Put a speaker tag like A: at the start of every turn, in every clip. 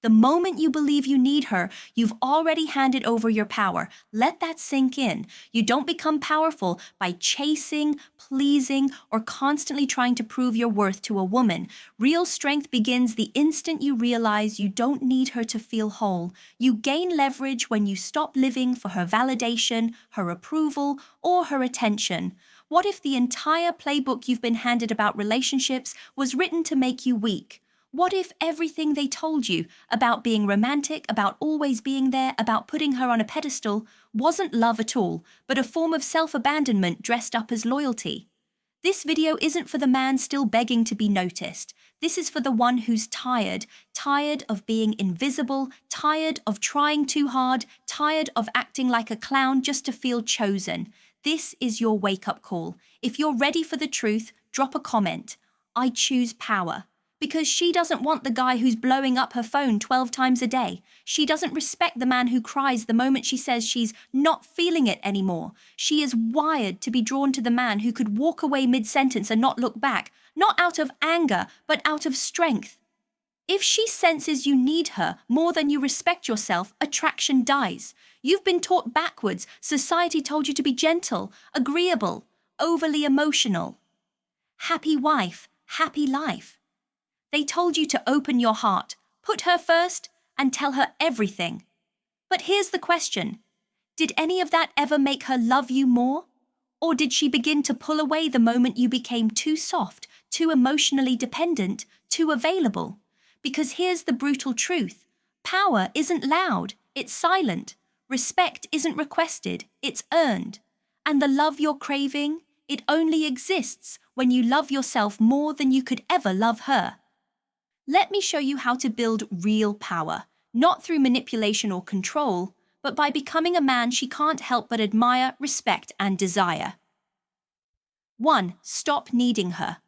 A: The moment you believe you need her, you've already handed over your power. Let that sink in. You don't become powerful by chasing, pleasing, or constantly trying to prove your worth to a woman. Real strength begins the instant you realize you don't need her to feel whole. You gain leverage when you stop living for her validation, her approval, or her attention. What if the entire playbook you've been handed about relationships was written to make you weak? What if everything they told you about being romantic, about always being there, about putting her on a pedestal, wasn't love at all, but a form of self-abandonment dressed up as loyalty? This video isn't for the man still begging to be noticed. This is for the one who's tired of being invisible, tired of trying too hard, tired of acting like a clown just to feel chosen. This is your wake-up call. If you're ready for the truth, drop a comment. I choose power. Because she doesn't want the guy who's blowing up her phone 12 times a day. She doesn't respect the man who cries the moment she says she's not feeling it anymore. She is wired to be drawn to the man who could walk away mid-sentence and not look back, not out of anger, but out of strength. If she senses you need her more than you respect yourself, attraction dies. You've been taught backwards. Society told you to be gentle, agreeable, overly emotional. Happy wife, happy life. They told you to open your heart, put her first, and tell her everything. But here's the question. Did any of that ever make her love you more? Or did she begin to pull away the moment you became too soft, too emotionally dependent, too available? Because here's the brutal truth. Power isn't loud, it's silent. Respect isn't requested, it's earned. And the love you're craving, it only exists when you love yourself more than you could ever love her. Let me show you how to build real power, not through manipulation or control, but by becoming a man she can't help but admire, respect, and desire. 1. Stop needing her.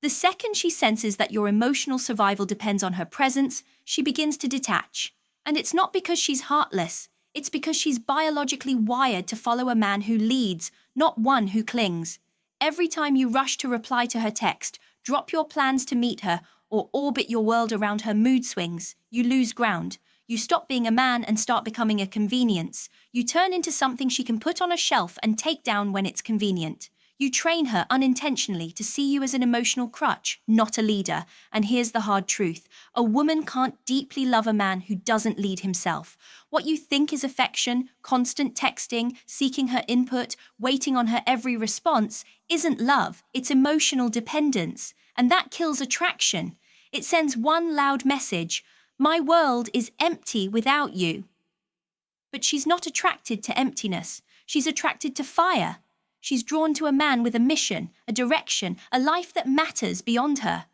A: The second she senses that your emotional survival depends on her presence, she begins to detach. And it's not because she's heartless, it's because she's biologically wired to follow a man who leads, not one who clings. Every time you rush to reply to her text, drop your plans to meet her, or orbit your world around her mood swings, you lose ground. You stop being a man and start becoming a convenience. You turn into something she can put on a shelf and take down when it's convenient. You train her unintentionally to see you as an emotional crutch, not a leader. And here's the hard truth. A woman can't deeply love a man who doesn't lead himself. What you think is affection, constant texting, seeking her input, waiting on her every response, isn't love, it's emotional dependence. And that kills attraction. It sends one loud message, my world is empty without you. But she's not attracted to emptiness. She's attracted to fire. She's drawn to a man with a mission, a direction, a life that matters beyond her.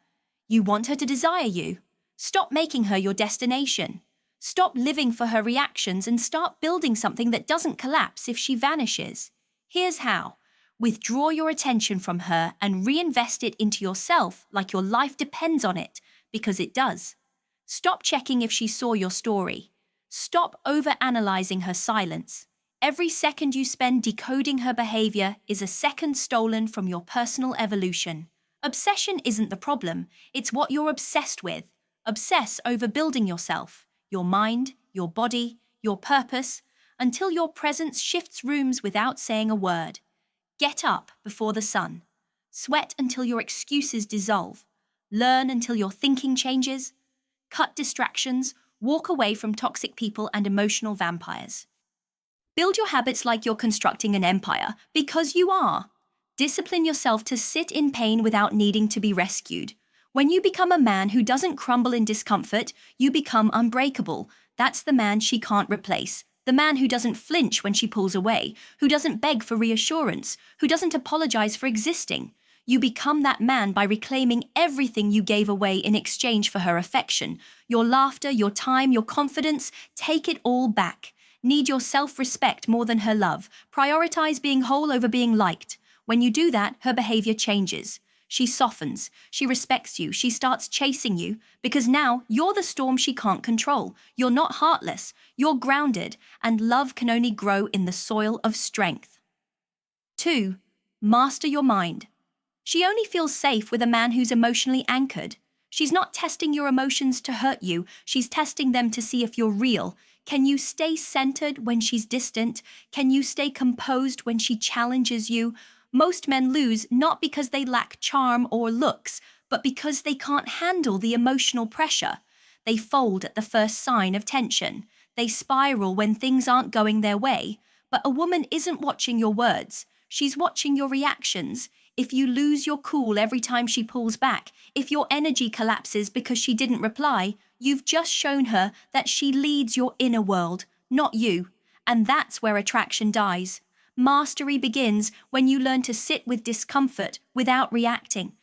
A: You want her to desire you. Stop making her your destination. Stop living for her reactions and start building something that doesn't collapse if she vanishes. Here's how. Withdraw your attention from her and reinvest it into yourself like your life depends on it, because it does. Stop checking if she saw your story. Stop overanalyzing her silence. Every second you spend decoding her behavior is a second stolen from your personal evolution. Obsession isn't the problem, it's what you're obsessed with. Obsess over building yourself, your mind, your body, your purpose, until your presence shifts rooms without saying a word. Get up before the sun. Sweat until your excuses dissolve. Learn until your thinking changes. Cut distractions. Walk away from toxic people and emotional vampires. Build your habits like you're constructing an empire, because you are. Discipline yourself to sit in pain without needing to be rescued. When you become a man who doesn't crumble in discomfort, you become unbreakable. That's the man she can't replace. The man who doesn't flinch when she pulls away, who doesn't beg for reassurance, who doesn't apologize for existing. You become that man by reclaiming everything you gave away in exchange for her affection. Your laughter, your time, your confidence, take it all back. Need your self-respect more than her love. Prioritize being whole over being liked. When you do that, her behavior changes. She softens, she respects you, she starts chasing you, because now you're the storm she can't control. You're not heartless, you're grounded, and love can only grow in the soil of strength. 2. Master your mind. She only feels safe with a man who's emotionally anchored. She's not testing your emotions to hurt you. She's testing them to see if you're real. Can you stay centered when she's distant? Can you stay composed when she challenges you? Most men lose not because they lack charm or looks, but because they can't handle the emotional pressure. They fold at the first sign of tension. They spiral when things aren't going their way. But a woman isn't watching your words. She's watching your reactions. If you lose your cool every time she pulls back, if your energy collapses because she didn't reply, you've just shown her that she leads your inner world, not you. And that's where attraction dies. Mastery begins when you learn to sit with discomfort without reacting.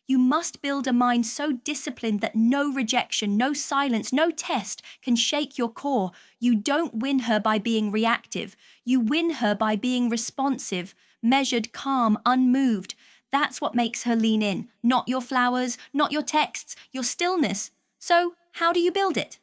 A: You must build a mind so disciplined that no rejection, no silence, no test can shake your core. You don't win her by being reactive. You win her by being responsive, measured, calm, unmoved. That's what makes her lean in. Not your flowers, not your texts, your stillness. So, how do you build it?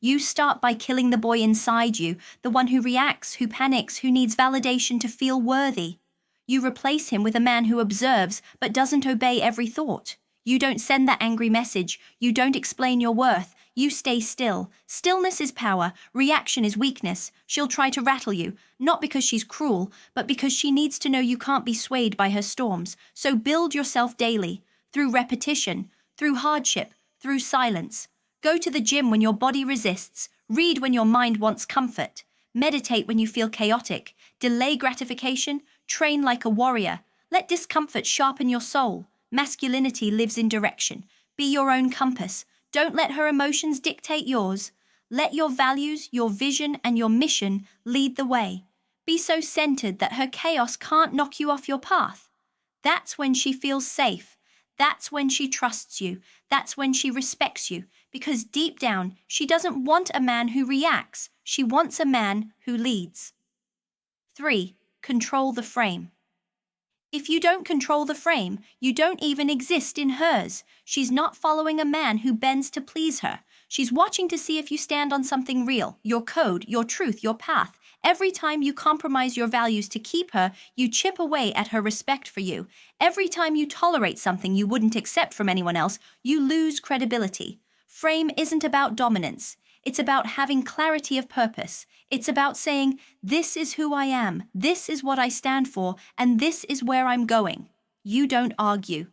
A: You start by killing the boy inside you, the one who reacts, who panics, who needs validation to feel worthy. You replace him with a man who observes but doesn't obey every thought. You don't send that angry message. You don't explain your worth. You stay still. Stillness is power. Reaction is weakness. She'll try to rattle you, not because she's cruel, but because she needs to know you can't be swayed by her storms. So build yourself daily, through repetition, through hardship, through silence. Go to the gym when your body resists. Read when your mind wants comfort. Meditate when you feel chaotic. Delay gratification. Train like a warrior. Let discomfort sharpen your soul. Masculinity lives in direction. Be your own compass. Don't let her emotions dictate yours. Let your values, your vision, and your mission lead the way. Be so centered that her chaos can't knock you off your path. That's when she feels safe. That's when she trusts you. That's when she respects you. Because deep down, she doesn't want a man who reacts. She wants a man who leads. 3. Control the frame. If you don't control the frame, you don't even exist in hers. She's not following a man who bends to please her. She's watching to see if you stand on something real, your code, your truth, your path. Every time you compromise your values to keep her, you chip away at her respect for you. Every time you tolerate something you wouldn't accept from anyone else, you lose credibility. Frame isn't about dominance. It's about having clarity of purpose. It's about saying, this is who I am, this is what I stand for, and this is where I'm going. You don't argue.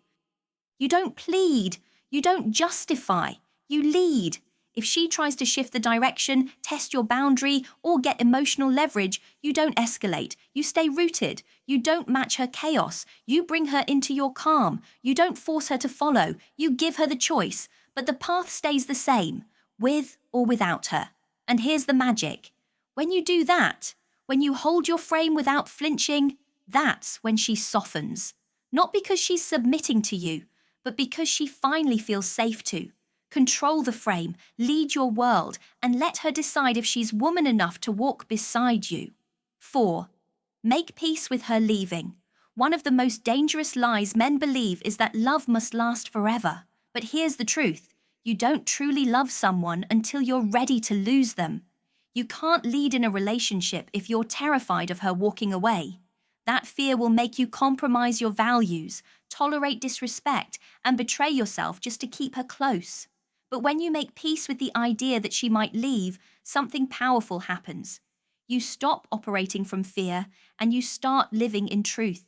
A: You don't plead. You don't justify. You lead. If she tries to shift the direction, test your boundary, or get emotional leverage, you don't escalate. You stay rooted. You don't match her chaos. You bring her into your calm. You don't force her to follow. You give her the choice. But the path stays the same, with or without her. And here's the magic. When you do that, when you hold your frame without flinching, that's when she softens. Not because she's submitting to you, but because she finally feels safe to. Control the frame, lead your world, and let her decide if she's woman enough to walk beside you. 4. Make peace with her leaving. One of the most dangerous lies men believe is that love must last forever. But here's the truth. You don't truly love someone until you're ready to lose them. You can't lead in a relationship if you're terrified of her walking away. That fear will make you compromise your values, tolerate disrespect, and betray yourself just to keep her close. But when you make peace with the idea that she might leave, something powerful happens. You stop operating from fear, and you start living in truth.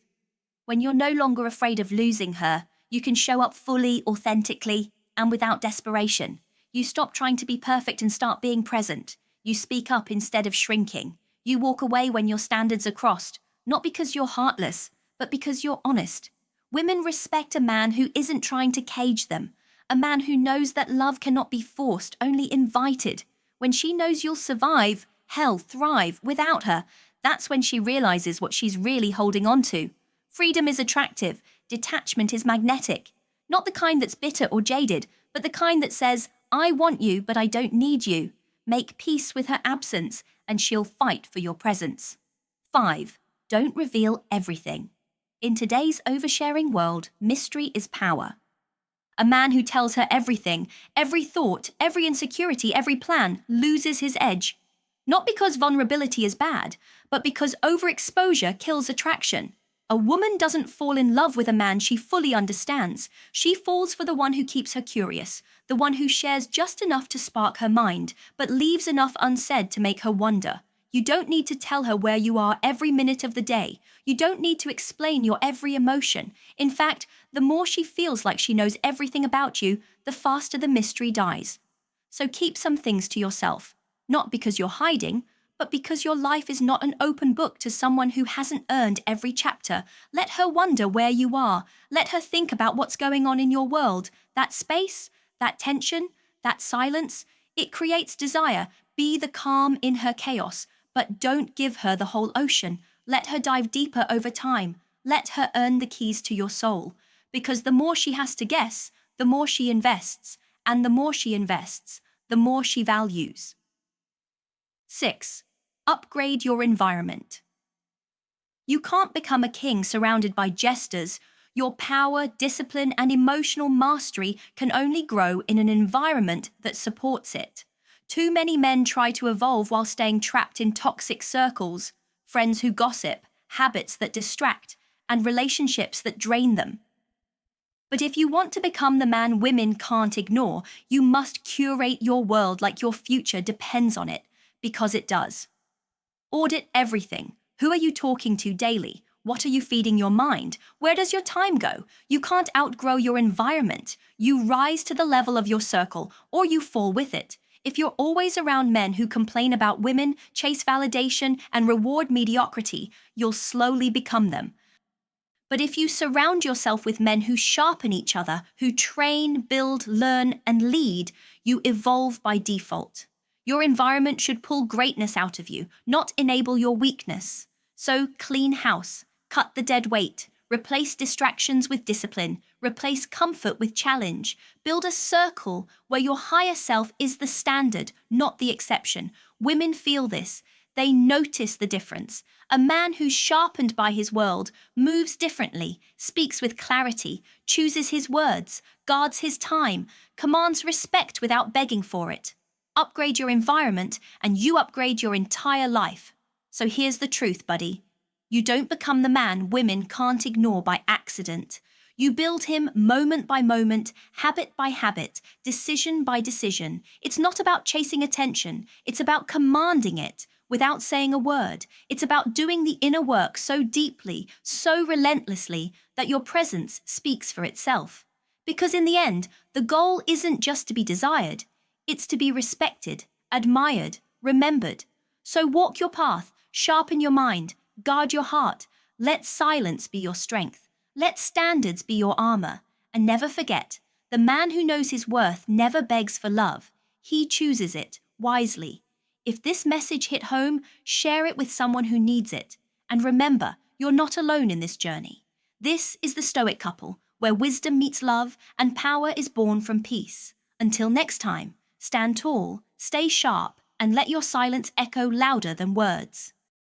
A: When you're no longer afraid of losing her, you can show up fully, authentically, and without desperation. You stop trying to be perfect and start being present. You speak up instead of shrinking. You walk away when your standards are crossed, not because you're heartless, but because you're honest. Women respect a man who isn't trying to cage them, a man who knows that love cannot be forced, only invited. When she knows you'll survive, hell, thrive without her, that's when she realizes what she's really holding on to. Freedom is attractive. Detachment is magnetic. Not the kind that's bitter or jaded, but the kind that says, I want you, but I don't need you. Make peace with her absence, and she'll fight for your presence. 5. Don't reveal everything. In today's oversharing world, mystery is power. A man who tells her everything, every thought, every insecurity, every plan, loses his edge. Not because vulnerability is bad, but because overexposure kills attraction. A woman doesn't fall in love with a man she fully understands. She falls for the one who keeps her curious, the one who shares just enough to spark her mind, but leaves enough unsaid to make her wonder. You don't need to tell her where you are every minute of the day. You don't need to explain your every emotion. In fact, the more she feels like she knows everything about you, the faster the mystery dies. So keep some things to yourself, not because you're hiding, but because your life is not an open book to someone who hasn't earned every chapter. Let her wonder where you are. Let her think about what's going on in your world. That space, that tension, that silence, it creates desire. Be the calm in her chaos, but don't give her the whole ocean. Let her dive deeper over time. Let her earn the keys to your soul. Because the more she has to guess, the more she invests. And the more she invests, the more she values. 6. Upgrade your environment. You can't become a king surrounded by jesters. Your power, discipline, and emotional mastery can only grow in an environment that supports it. Too many men try to evolve while staying trapped in toxic circles, friends who gossip, habits that distract, and relationships that drain them. But if you want to become the man women can't ignore, you must curate your world like your future depends on it, because it does. Audit everything. Who are you talking to daily? What are you feeding your mind? Where does your time go? You can't outgrow your environment. You rise to the level of your circle, or you fall with it. If you're always around men who complain about women, chase validation, and reward mediocrity, you'll slowly become them. But if you surround yourself with men who sharpen each other, who train, build, learn, and lead, you evolve by default. Your environment should pull greatness out of you, not enable your weakness. So clean house, cut the dead weight, replace distractions with discipline, replace comfort with challenge. Build a circle where your higher self is the standard, not the exception. Women feel this. They notice the difference. A man who's sharpened by his world moves differently, speaks with clarity, chooses his words, guards his time, commands respect without begging for it. Upgrade your environment and you upgrade your entire life. So here's the truth, buddy. You don't become the man women can't ignore by accident. You build him moment by moment, habit by habit, decision by decision. It's not about chasing attention. It's about commanding it without saying a word. It's about doing the inner work so deeply, so relentlessly, that your presence speaks for itself. Because in the end, the goal isn't just to be desired. It's to be respected, admired, remembered. So walk your path, sharpen your mind, guard your heart. Let silence be your strength. Let standards be your armor. And never forget, the man who knows his worth never begs for love. He chooses it wisely. If this message hit home, share it with someone who needs it. And remember, you're not alone in this journey. This is the Stoic couple, where wisdom meets love and power is born from peace. Until next time, stand tall, stay sharp, and let your silence echo louder than words.